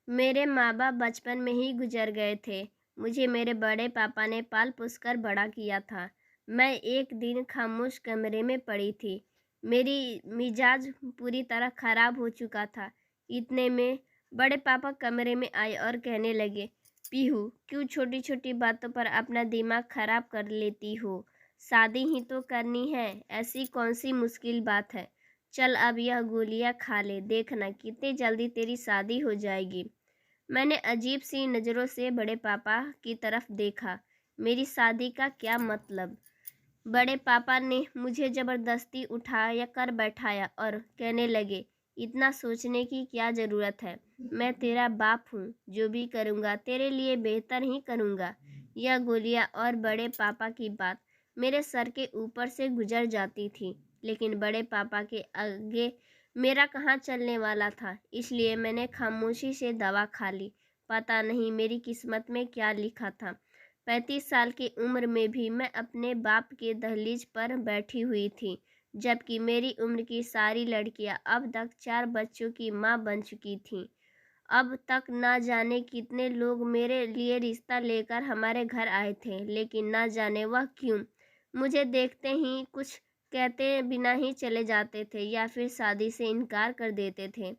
मेरे माँ-बाप बचपन में ही गुज़र गए थे। मुझे मेरे बड़े पापा ने पाल-पोस कर बड़ा किया था। मैं एक दिन खामोश कमरे में पड़ी थी। मेरी मिजाज पूरी तरह ख़राब हो चुका था। इतने में बड़े पापा कमरे में आए और कहने लगे, "पीहू, क्यों छोटी-छोटी बातों पर अपना दिमाग ख़राब कर लेती हो? शादी ही तो करनी है, ऐसी कौन-सी मुश्किल बात है? चल अब यह गोलियाँ खा ले, देखना कितनी जल्दी तेरी शादी हो जाएगी।" मैंने अजीब सी नज़रों से बड़े पापा की तरफ देखा। मेरी शादी का क्या मतलब? बड़े पापा ने मुझे ज़बरदस्ती उठाया कर बैठाया और कहने लगे, इतना सोचने की क्या ज़रूरत है? मैं तेरा बाप हूँ, जो भी करूँगा तेरे लिए बेहतर ही करूँगा। यह गोलियाँ और बड़े पापा की बात मेरे सर के ऊपर से गुजर जाती थी, लेकिन बड़े पापा के आगे मेरा कहाँ चलने वाला था, इसलिए मैंने खामोशी से दवा खा ली। पता नहीं मेरी किस्मत में क्या लिखा था। 35 साल की उम्र में भी मैं अपने बाप के दहलीज पर बैठी हुई थी, जबकि मेरी उम्र की सारी लड़कियां अब तक 4 बच्चों की मां बन चुकी थीं। अब तक ना जाने कितने लोग मेरे लिए रिश्ता लेकर हमारे घर आए थे, लेकिन ना जाने वह क्यों मुझे देखते ही कुछ कहते बिना ही चले जाते थे या फिर शादी से इनकार कर देते थे।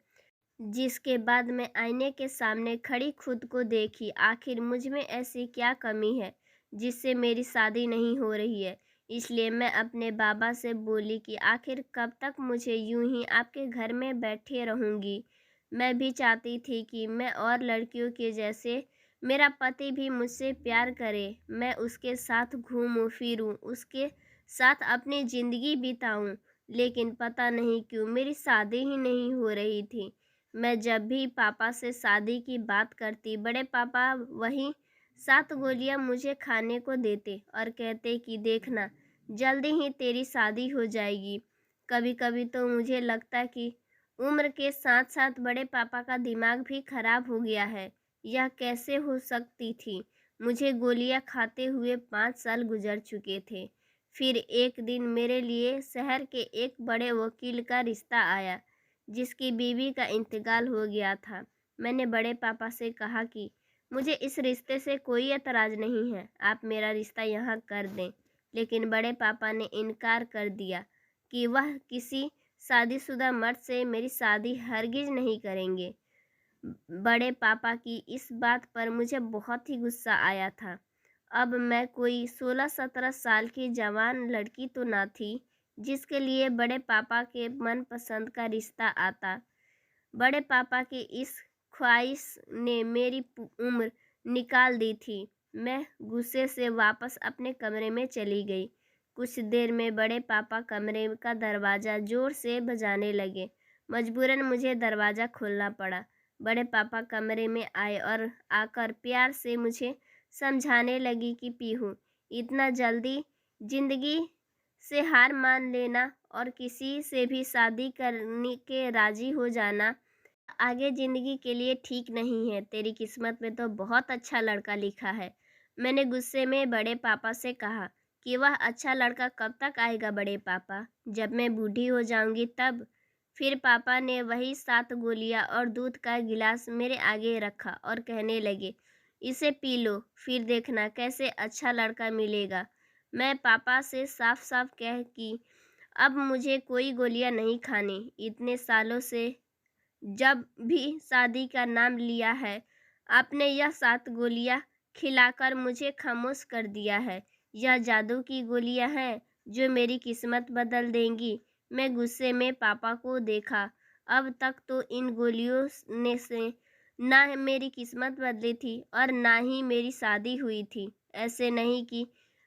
जिसके बाद मैं आईने के सामने खड़ी खुद को देखी, आखिर मुझ में ऐसी क्या कमी है जिससे मेरी शादी नहीं हो रही है। इसलिए मैं अपने बाबा से बोली कि आखिर कब तक मुझे यूं ही आपके घर में बैठे रहूंगी। मैं भी चाहती थी कि मैं और लड़कियों के जैसे मेरा पति भी मुझसे प्यार करे, मैं उसके साथ घूमूं फिरूं, उसके साथ अपनी ज़िंदगी बिताऊं, लेकिन पता नहीं क्यों मेरी शादी ही नहीं हो रही थी। मैं जब भी पापा से शादी की बात करती, बड़े पापा वही 7 गोलियां मुझे खाने को देते और कहते कि देखना, जल्दी ही तेरी शादी हो जाएगी। कभी-कभी तो मुझे लगता कि उम्र के साथ-साथ बड़े पापा का दिमाग भी खराब हो गया है। यह कैसे हो सकती थी? मुझे गोलियां खाते हुए 5 साल गुजर चुके थे। फिर एक दिन मेरे लिए शहर के एक बड़े वकील का रिश्ता आया, जिसकी बीवी का इंतकाल हो गया था। मैंने बड़े पापा से कहा कि मुझे इस रिश्ते से कोई एतराज़ नहीं है, आप मेरा रिश्ता यहाँ कर दें। लेकिन बड़े पापा ने इनकार कर दिया कि वह किसी शादीशुदा मर्द से मेरी शादी हरगिज़ नहीं करेंगे। बड़े पापा की इस बात पर मुझे बहुत ही गुस्सा आया था। अब मैं कोई 16-17 साल की जवान लड़की तो ना थी, जिसके लिए बड़े पापा के मनपसंद का रिश्ता आता। बड़े पापा की इस ख्वाहिश ने मेरी उम्र निकाल दी थी। मैं गुस्से से वापस अपने कमरे में चली गई। कुछ देर में बड़े पापा कमरे का दरवाज़ा ज़ोर से बजाने लगे। मजबूरन मुझे दरवाज़ा खोलना पड़ा। बड़े पापा कमरे में आए और आकर प्यार से मुझे समझाने लगी कि पीहू, इतना जल्दी ज़िंदगी से हार मान लेना और किसी से भी शादी करने के राज़ी हो जाना आगे ज़िंदगी के लिए ठीक नहीं है। तेरी किस्मत में तो बहुत अच्छा लड़का लिखा है। मैंने गुस्से में बड़े पापा से कहा कि वह अच्छा लड़का कब तक आएगा बड़े पापा? जब मैं बूढ़ी हो जाऊंगी तब? फिर पापा ने वही 7 गोलियां और दूध का गिलास मेरे आगे रखा और कहने लगे, इसे पी लो, फिर देखना कैसे अच्छा लड़का मिलेगा। मैं पापा से साफ साफ कह कि अब मुझे कोई गोलियां नहीं खानी। इतने सालों से जब भी शादी का नाम लिया है, आपने यह 7 गोलियां खिलाकर मुझे खामोश कर दिया है। यह जादू की गोलियां हैं जो मेरी किस्मत बदल देंगी। मैं गुस्से में पापा को देखा। अब तक तो इन गोलियों ने से ना मेरी किस्मत बदली थी और ना ही मेरी शादी हुई थी। ऐसे नहीं कि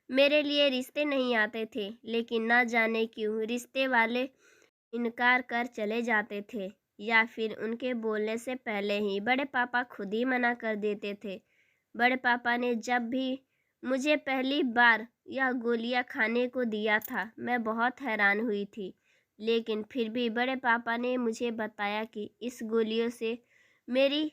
मेरे लिए रिश्ते नहीं आते थे, लेकिन ना जाने क्यों रिश्ते वाले इनकार कर चले जाते थे या फिर उनके बोलने से पहले ही बड़े पापा खुद ही मना कर देते थे। बड़े पापा ने जब भी मुझे पहली बार यह गोलियां खाने को दिया था, मैं बहुत हैरान हुई थी। लेकिन फिर भी बड़े पापा ने मुझे बताया कि इस गोलियों से मेरी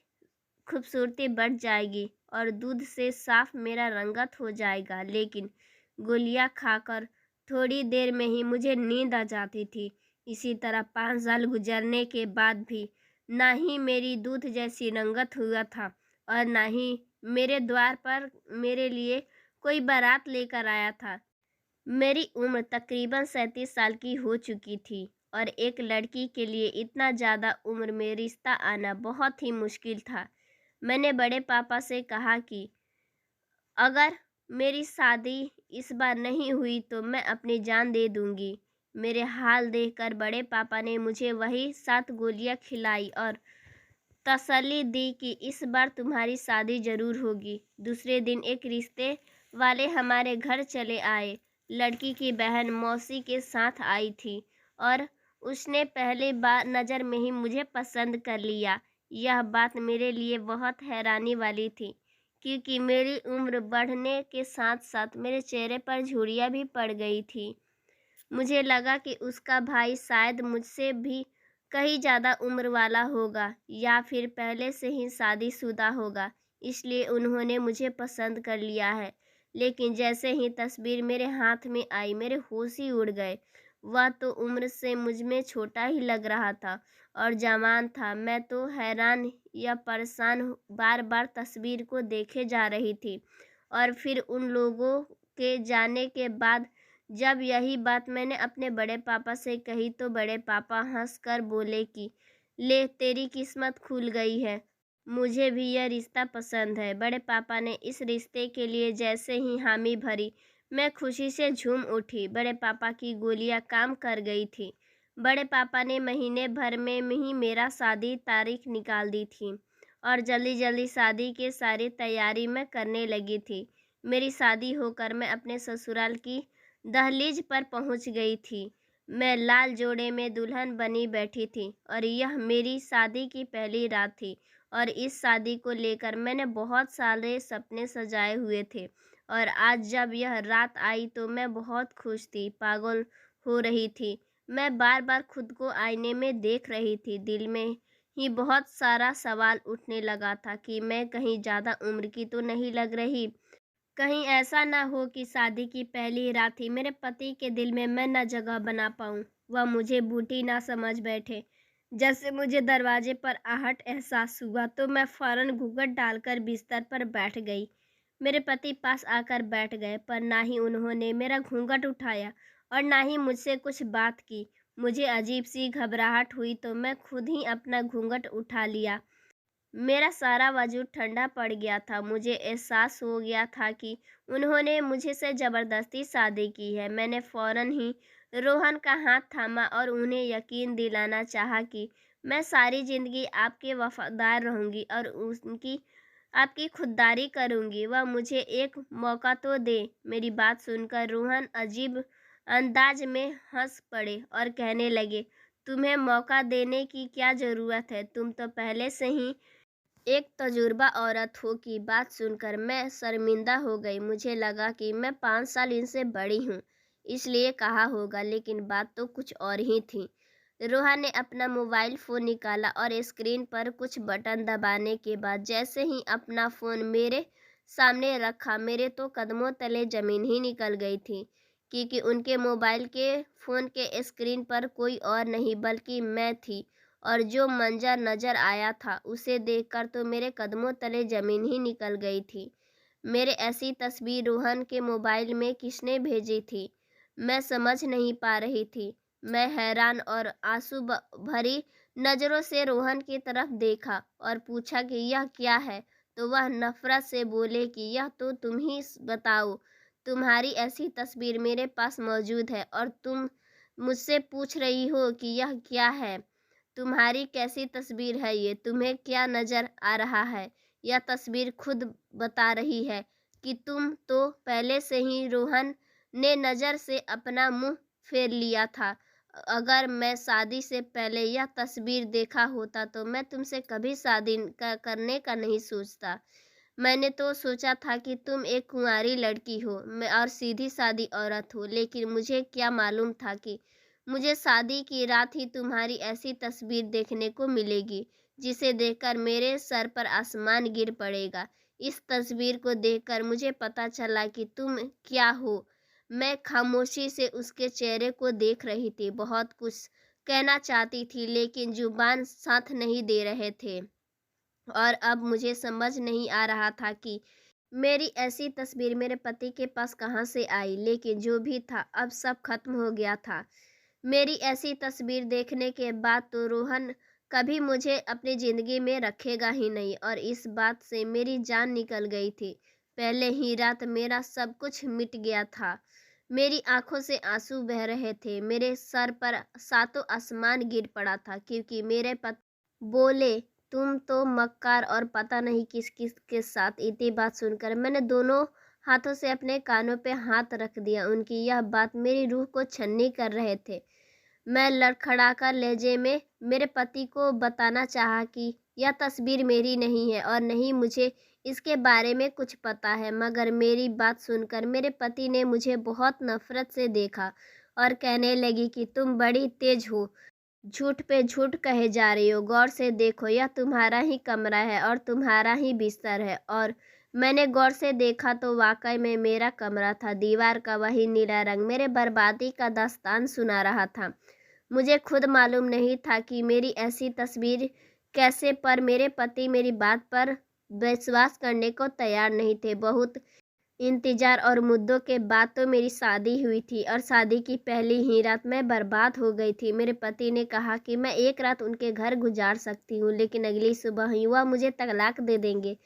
खूबसूरती बढ़ जाएगी और दूध से साफ मेरा रंगत हो जाएगा। लेकिन गोलियां खाकर थोड़ी देर में ही मुझे नींद आ जाती थी। इसी तरह 5 साल गुजरने के बाद भी ना ही मेरी दूध जैसी रंगत हुआ था और ना ही मेरे द्वार पर मेरे लिए कोई बारात लेकर आया था। मेरी उम्र तकरीबन 37 साल की हो चुकी थी और एक लड़की के लिए इतना ज़्यादा उम्र में रिश्ता आना बहुत ही मुश्किल था। मैंने बड़े पापा से कहा कि अगर मेरी शादी इस बार नहीं हुई तो मैं अपनी जान दे दूँगी। मेरे हाल देखकर बड़े पापा ने मुझे वही 7 गोलियाँ खिलाई और तसल्ली दी कि इस बार तुम्हारी शादी ज़रूर होगी। दूसरे दिन एक रिश्ते वाले हमारे घर चले आए। लड़की की बहन मौसी के साथ आई थी और उसने पहले बार नज़र में ही मुझे पसंद कर लिया। यह बात मेरे लिए बहुत हैरानी वाली थी, क्योंकि मेरी उम्र बढ़ने के साथ-साथ मेरे चेहरे पर झुर्रियाँ भी पड़ गई थी। मुझे लगा कि उसका भाई शायद मुझसे भी कहीं ज़्यादा उम्र वाला होगा या फिर पहले से ही शादीशुदा होगा, इसलिए उन्होंने मुझे पसंद कर लिया है। लेकिन जैसे ही तस्वीर मेरे हाथ में आई, मेरे होश ही उड़ गए। वह तो उम्र से मुझ में छोटा ही लग रहा था और जवान था। मैं तो हैरान या परेशान बार-बार तस्वीर को देखे जा रही थी और फिर उन लोगों के जाने के बाद जब यही बात मैंने अपने बड़े पापा से कही तो बड़े पापा हंसकर बोले कि ले तेरी किस्मत खुल गई है, मुझे भी यह रिश्ता पसंद है। बड़े पापा ने इस रिश्ते के लिए जैसे ही हामी भरी, मैं खुशी से झूम उठी। बड़े पापा की गोलियां काम कर गई थी। बड़े पापा ने महीने भर में ही मेरा शादी तारीख निकाल दी थी और जल्दी जल्दी शादी की सारी तैयारी मैं करने लगी थी। मेरी शादी होकर मैं अपने ससुराल की दहलीज पर पहुंच गई थी। मैं लाल जोड़े में दुल्हन बनी बैठी थी और यह मेरी शादी की पहली रात थी और इस शादी को लेकर मैंने बहुत सारे सपने सजाए हुए थे और आज जब यह रात आई तो मैं बहुत खुश थी, पागल हो रही थी। मैं बार बार खुद को आईने में देख रही थी। दिल में ही बहुत सारा सवाल उठने लगा था कि मैं कहीं ज़्यादा उम्र की तो नहीं लग रही। कहीं ऐसा ना हो कि शादी की पहली रात ही मेरे पति के दिल में मैं न जगह बना पाऊँ, वह मुझे बूढ़ी ना समझ बैठे। जैसे मुझे दरवाजे पर आहट एहसास हुआ तो मैं फ़ौरन घूंघट डालकर बिस्तर पर बैठ गई। मेरे पति पास आकर बैठ गए, पर ना ही उन्होंने मेरा घूंघट उठाया और ना ही मुझसे कुछ बात की। मुझे अजीब सी घबराहट हुई तो मैं खुद ही अपना घूंघट उठा लिया। मेरा सारा वजूद ठंडा पड़ गया था। मुझे एहसास हो गया था कि उन्होंने मुझे से ज़बरदस्ती शादी की है। मैंने फ़ौरन ही रोहन का हाथ थामा और उन्हें यकीन दिलाना चाहा कि मैं सारी ज़िंदगी आपके वफ़ादार रहूँगी और उनकी आपकी खुददारी करूँगी। वह मुझे एक मौका तो दे। मेरी बात सुनकर रोहन अजीब अंदाज में हंस पड़े और कहने लगे, तुम्हें मौका देने की क्या ज़रूरत है? तुम तो पहले से ही एक तजुर्बा औरत हो। की बात सुनकर मैं शर्मिंदा हो गई। मुझे लगा कि मैं 5 साल इनसे बड़ी हूँ, इसलिए कहा होगा, लेकिन बात तो कुछ और ही थी। रोहा ने अपना मोबाइल फ़ोन निकाला और स्क्रीन पर कुछ बटन दबाने के बाद जैसे ही अपना फ़ोन मेरे सामने रखा, मेरे तो कदमों तले ज़मीन ही निकल गई थी, क्योंकि उनके मोबाइल के फ़ोन के स्क्रीन पर कोई और नहीं बल्कि मैं थी और जो मंजर नज़र आया था उसे देखकर तो मेरे कदमों तले ज़मीन ही निकल गई थी। मेरे ऐसी तस्वीर रोहन के मोबाइल में किसने भेजी थी? मैं समझ नहीं पा रही थी। मैं हैरान और आंसू भरी नज़रों से रोहन की तरफ देखा और पूछा कि यह क्या है? तो वह नफ़रत से बोले कि यह तो तुम ही बताओ। तुम्हारी ऐसी तस्वीर मेरे पास मौजूद है और तुम मुझसे पूछ रही हो कि यह क्या है? तुम्हारी कैसी तस्वीर है ये? तुम्हें क्या नज़र आ रहा है? यह तस्वीर खुद बता रही है कि तुम तो पहले से ही रोहन ने नज़र से अपना मुंह फेर लिया था। अगर मैं शादी से पहले यह तस्वीर देखा होता तो मैं तुमसे कभी शादी करने का नहीं सोचता। मैंने तो सोचा था कि तुम एक कुंवारी लड़की हो मैं और सीधी सादी औरत हो, लेकिन मुझे क्या मालूम था कि मुझे शादी की रात ही तुम्हारी ऐसी तस्वीर देखने को मिलेगी, जिसे देखकर मेरे सर पर आसमान गिर पड़ेगा। इस तस्वीर को देखकर मुझे पता चला कि तुम क्या हो। मैं खामोशी से उसके चेहरे को देख रही थी। बहुत कुछ कहना चाहती थी, लेकिन जुबान साथ नहीं दे रहे थे। और अब मुझे समझ नहीं आ रहा था कि मेरी ऐसी तस्वीर मेरे पति के पास कहाँ से आई। लेकिन जो भी था, अब सब खत्म हो गया था। मेरी ऐसी तस्वीर देखने के बाद तो रोहन कभी मुझे अपनी ज़िंदगी में रखेगा ही नहीं, और इस बात से मेरी जान निकल गई थी। पहले ही रात मेरा सब कुछ मिट गया था। मेरी आंखों से आंसू बह रहे थे। मेरे सर पर सातों आसमान गिर पड़ा था, क्योंकि मेरे पति बोले, तुम तो मक्कार और पता नहीं किस किस के साथ। इतनी बात सुनकर मैंने दोनों हाथों से अपने कानों पे हाथ रख दिया। उनकी यह बात मेरी रूह को छन्नी कर रहे थे। मैं लड़खड़ाकर लहजे में मेरे पति को बताना चाहा कि यह तस्वीर मेरी नहीं है और नहीं मुझे इसके बारे में कुछ पता है। मगर मेरी बात सुनकर मेरे पति ने मुझे बहुत नफरत से देखा और कहने लगी कि तुम बड़ी तेज हो, झूठ पे झूठ कहे जा रही हो। गौर से देखो, यह तुम्हारा ही कमरा है और तुम्हारा ही बिस्तर है। और मैंने गौर से देखा तो वाकई में मेरा कमरा था। दीवार का वही नीला रंग मेरे बर्बादी का दास्तान सुना रहा था। मुझे खुद मालूम नहीं था कि मेरी ऐसी तस्वीर कैसे, पर मेरे पति मेरी बात पर विश्वास करने को तैयार नहीं थे। बहुत इंतजार और मुद्दों के बाद तो मेरी शादी हुई थी, और शादी की पहली ही रात मैं बर्बाद हो गई थी। मेरे पति ने कहा कि मैं एक रात उनके घर गुजार सकती हूँ, लेकिन अगली सुबह ही वह मुझे तलाक दे देंगे।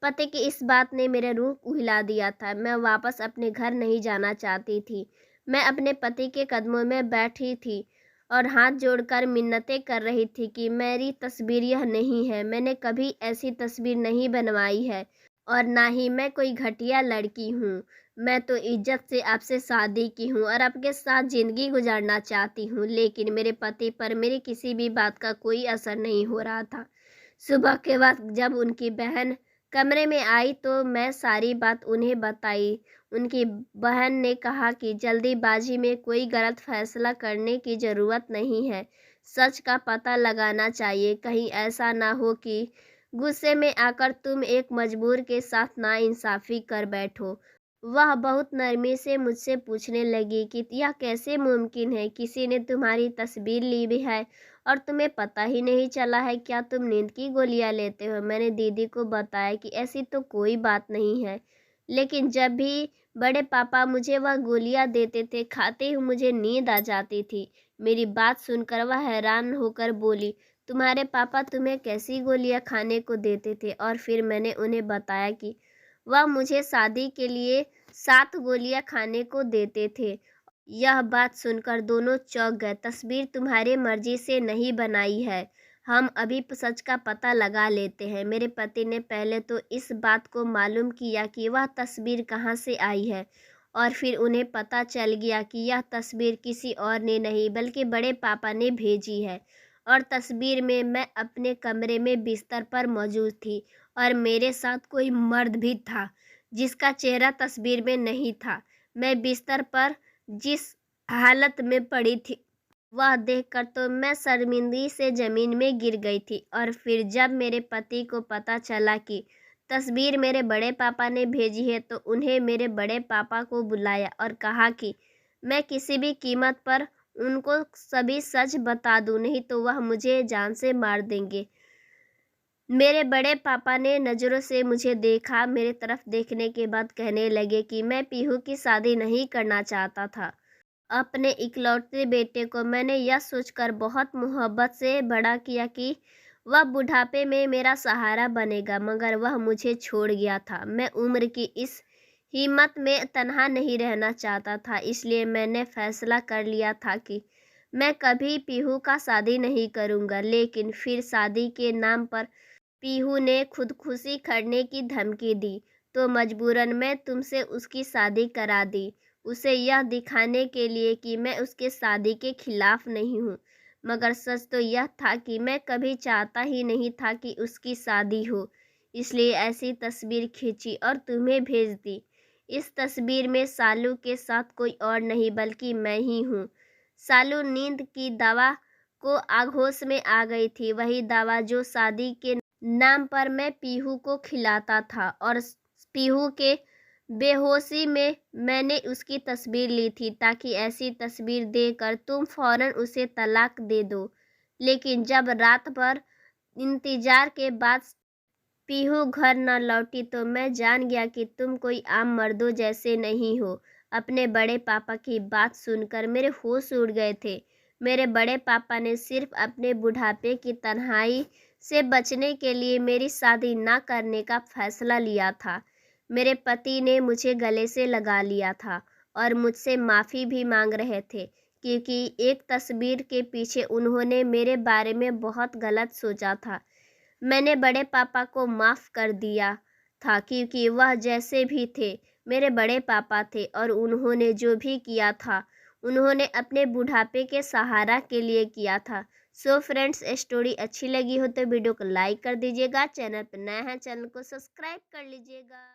पति की इस बात ने मेरे रूह को हिला दिया था। मैं वापस अपने घर नहीं जाना चाहती थी। मैं अपने पति के कदमों में बैठी थी और हाथ जोड़कर मिन्नतें कर रही थी कि मेरी तस्वीर यह नहीं है। मैंने कभी ऐसी तस्वीर नहीं बनवाई है, और ना ही मैं कोई घटिया लड़की हूँ। मैं तो इज्जत से आपसे शादी की हूँ और आपके साथ ज़िंदगी गुजारना चाहती हूँ। लेकिन मेरे पति पर मेरी किसी भी बात का कोई असर नहीं हो रहा था। सुबह के वक्त जब उनकी बहन कमरे में आई तो मैं सारी बात उन्हें बताई। उनकी बहन ने कहा कि जल्दीबाजी में कोई गलत फैसला करने की ज़रूरत नहीं है। सच का पता लगाना चाहिए। कहीं ऐसा ना हो कि गुस्से में आकर तुम एक मजबूर के साथ नाइंसाफ़ी कर बैठो। वह बहुत नरमी से मुझसे पूछने लगी कि यह कैसे मुमकिन है? किसी ने तुम्हारी तस्वीर ली भी है और तुम्हें पता ही नहीं चला है? क्या तुम नींद की गोलियां लेते हो? मैंने दीदी को बताया कि ऐसी तो कोई बात नहीं है, लेकिन जब भी बड़े पापा मुझे वह गोलियां देते थे, खाते ही मुझे नींद आ जाती थी। मेरी बात सुनकर वह हैरान होकर बोली, तुम्हारे पापा तुम्हें कैसी गोलियां खाने को देते थे? और फिर मैंने उन्हें बताया कि वह मुझे शादी के लिए 7 गोलियां खाने को देते थे। यह बात सुनकर दोनों चौंक गए। तस्वीर तुम्हारी मर्जी से नहीं बनाई है, हम अभी सच का पता लगा लेते हैं। मेरे पति ने पहले तो इस बात को मालूम किया कि वह तस्वीर कहाँ से आई है, और फिर उन्हें पता चल गया कि यह तस्वीर किसी और ने नहीं बल्कि बड़े पापा ने भेजी है। और तस्वीर में मैं अपने कमरे में बिस्तर पर मौजूद थी, और मेरे साथ कोई मर्द भी था जिसका चेहरा तस्वीर में नहीं था। मैं बिस्तर पर जिस हालत में पड़ी थी वह देखकर तो मैं शर्मिंदगी से जमीन में गिर गई थी। और फिर जब मेरे पति को पता चला कि तस्वीर मेरे बड़े पापा ने भेजी है, तो उन्हें मेरे बड़े पापा को बुलाया और कहा कि मैं किसी भी कीमत पर उनको सभी सच बता दूं, नहीं तो वह मुझे जान से मार देंगे। मेरे बड़े पापा ने नज़रों से मुझे देखा। मेरे तरफ देखने के बाद कहने लगे कि मैं पीहू की शादी नहीं करना चाहता था। अपने इकलौते बेटे को मैंने यह सोचकर बहुत मोहब्बत से बड़ा किया कि वह बुढ़ापे में मेरा सहारा बनेगा, मगर वह मुझे छोड़ गया था। मैं उम्र की इस हिम्मत में तन्हा नहीं रहना चाहता था, इसलिए मैंने फैसला कर लिया था कि मैं कभी पीहू का शादी नहीं करूँगा। लेकिन फिर शादी के नाम पर पीहू ने खुदकुशी करने की धमकी दी, तो मजबूरन मैं तुमसे उसकी शादी करा दी, उसे यह दिखाने के लिए कि मैं उसके शादी के खिलाफ नहीं हूँ। मगर सच तो यह था कि मैं कभी चाहता ही नहीं था कि उसकी शादी हो, इसलिए ऐसी तस्वीर खींची और तुम्हें भेज दी। इस तस्वीर में सालू के साथ कोई और नहीं बल्कि मैं ही हूँ। सालू नींद की दवा को आगोश में आ गई थी, वही दवा जो शादी के नाम पर मैं पीहू को खिलाता था, और पीहू के बेहोशी में मैंने उसकी तस्वीर ली थी ताकि ऐसी तस्वीर देखकर तुम फौरन उसे तलाक दे दो। लेकिन जब रात भर इंतजार के बाद पीहू घर न लौटी तो मैं जान गया कि तुम कोई आम मर्दों जैसे नहीं हो। अपने बड़े पापा की बात सुनकर मेरे होश उड़ गए थे। मेरे बड़े पापा ने सिर्फ अपने बुढ़ापे की तन्हाई से बचने के लिए मेरी शादी न करने का फैसला लिया था। मेरे पति ने मुझे गले से लगा लिया था और मुझसे माफ़ी भी मांग रहे थे, क्योंकि एक तस्वीर के पीछे उन्होंने मेरे बारे में बहुत गलत सोचा था। मैंने बड़े पापा को माफ़ कर दिया था क्योंकि वह जैसे भी थे मेरे बड़े पापा थे और उन्होंने जो भी किया था उन्होंने अपने बुढ़ापे के सहारा के लिए किया था। सो फ्रेंड्स, स्टोरी अच्छी लगी हो तो वीडियो को लाइक कर दीजिएगा। चैनल पर नया है, चैनल को सब्सक्राइब कर लीजिएगा।